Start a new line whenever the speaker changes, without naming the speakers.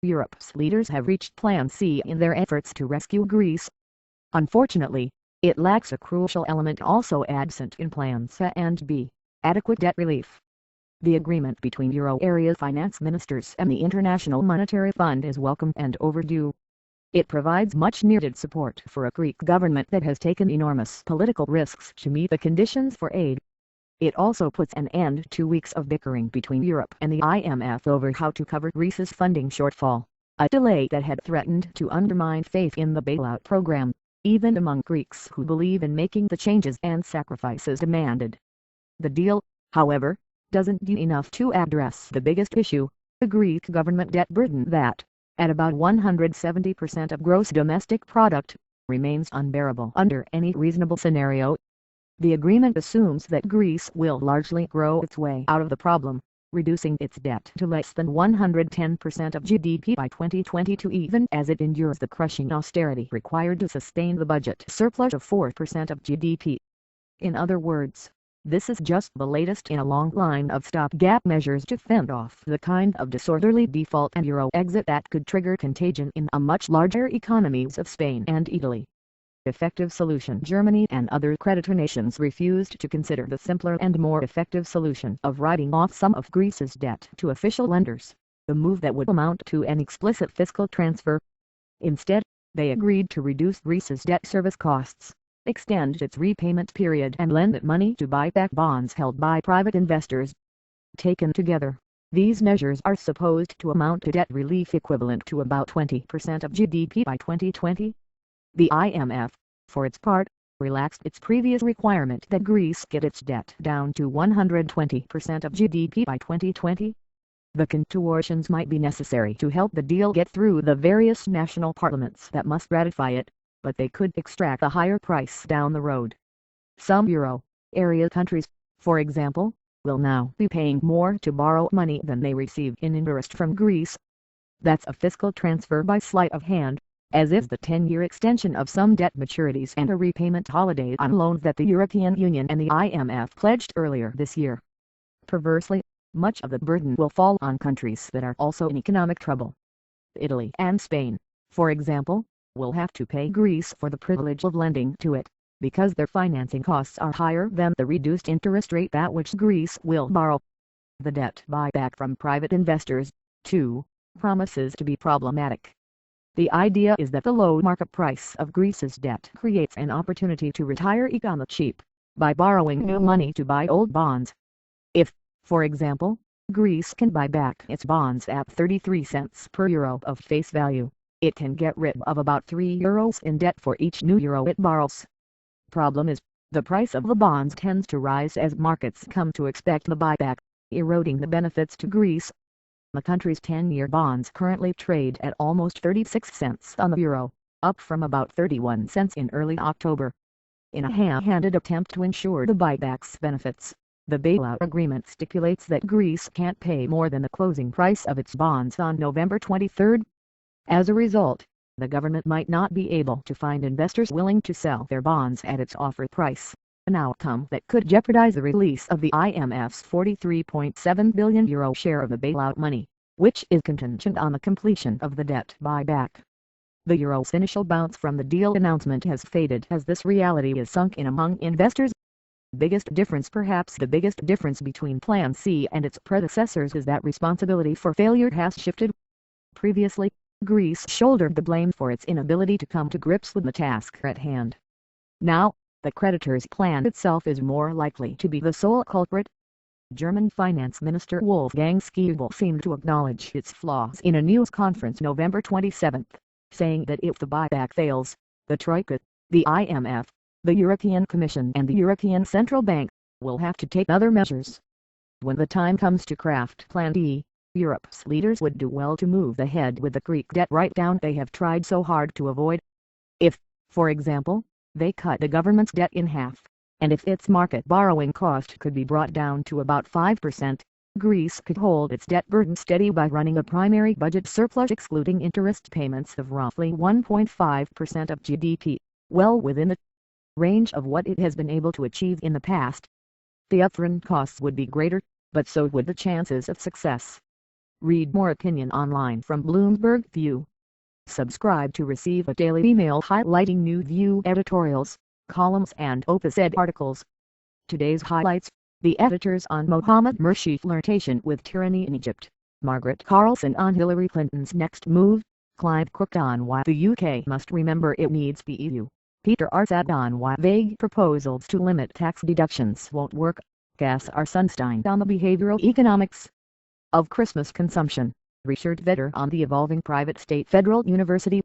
Europe's leaders have reached Plan C in their efforts to rescue Greece. Unfortunately, it lacks a crucial element also absent in Plans A and B, adequate debt relief. The agreement between Euro area finance ministers and the International Monetary Fund is welcome and overdue. It provides much-needed support for a Greek government that has taken enormous political risks to meet the conditions for aid. It also puts an end to weeks of bickering between Europe and the IMF over how to cover Greece's funding shortfall, a delay that had threatened to undermine faith in the bailout program, even among Greeks who believe in making the changes and sacrifices demanded. The deal, however, doesn't do enough to address the biggest issue, the Greek government debt burden that, at about 170% of gross domestic product, remains unbearable under any reasonable scenario. The agreement assumes that Greece will largely grow its way out of the problem, reducing its debt to less than 110% of GDP by 2022 even as it endures the crushing austerity required to sustain the budget surplus of 4% of GDP. In other words, this is just the latest in a long line of stopgap measures to fend off the kind of disorderly default and euro exit that could trigger contagion in a much larger economies of Spain and Italy. Effective solution. Germany and other creditor nations refused to consider the simpler and more effective solution of writing off some of Greece's debt to official lenders, the move that would amount to an explicit fiscal transfer. Instead, they agreed to reduce Greece's debt service costs, extend its repayment period and lend it money to buy back bonds held by private investors. Taken together, these measures are supposed to amount to debt relief equivalent to about 20% of GDP by 2020. The IMF, for its part, relaxed its previous requirement that Greece get its debt down to 120% of GDP by 2020. The contortions might be necessary to help the deal get through the various national parliaments that must ratify it, but they could extract a higher price down the road. Some euro area countries, for example, will now be paying more to borrow money than they receive in interest from Greece. That's a fiscal transfer by sleight of hand, as if the 10-year extension of some debt maturities and a repayment holiday on loans that the European Union and the IMF pledged earlier this year. Perversely, much of the burden will fall on countries that are also in economic trouble. Italy and Spain, for example, will have to pay Greece for the privilege of lending to it, because their financing costs are higher than the reduced interest rate at which Greece will borrow. The debt buyback from private investors, too, promises to be problematic. The idea is that the low market price of Greece's debt creates an opportunity to retire it on the cheap, by borrowing new money to buy old bonds. If, for example, Greece can buy back its bonds at 33 cents per euro of face value, it can get rid of about €3 in debt for each new euro it borrows. Problem is, the price of the bonds tends to rise as markets come to expect the buyback, eroding the benefits to Greece. The country's 10-year bonds currently trade at almost 36 cents on the euro, up from about 31 cents in early October. In a ham-handed attempt to ensure the buyback's benefits, the bailout agreement stipulates that Greece can't pay more than the closing price of its bonds on November 23. As a result, the government might not be able to find investors willing to sell their bonds at its offered price, an outcome that could jeopardize the release of the IMF's €43.7 billion share of the bailout money, which is contingent on the completion of the debt buyback. The euro's initial bounce from the deal announcement has faded as this reality is sunk in among investors. Perhaps the biggest difference between Plan C and its predecessors is that responsibility for failure has shifted. Previously, Greece shouldered the blame for its inability to come to grips with the task at hand. Now, the creditor's plan itself is more likely to be the sole culprit. German Finance Minister Wolfgang Schäuble seemed to acknowledge its flaws in a news conference November 27, saying that if the buyback fails, the Troika, the IMF, the European Commission and the European Central Bank will have to take other measures. When the time comes to craft Plan D, Europe's leaders would do well to move ahead with the Greek debt write-down they have tried so hard to avoid. If, for example, they cut the government's debt in half, and if its market borrowing cost could be brought down to about 5%, Greece could hold its debt burden steady by running a primary budget surplus excluding interest payments of roughly 1.5% of GDP, well within the range of what it has been able to achieve in the past. The upfront costs would be greater, but so would the chances of success. Read more opinion online from Bloomberg View. Subscribe to receive a daily email highlighting new View editorials, columns and Opus Ed articles. Today's highlights: the editors on Mohamed Mursi flirtation with tyranny in Egypt, Margaret Carlson on Hillary Clinton's next move, Clive Crook on why the UK must remember it needs the EU, Peter Arsad on why vague proposals to limit tax deductions won't work, Gas Arsenstein on the behavioral economics of Christmas consumption, Richard Vedder on the evolving private-state federal university,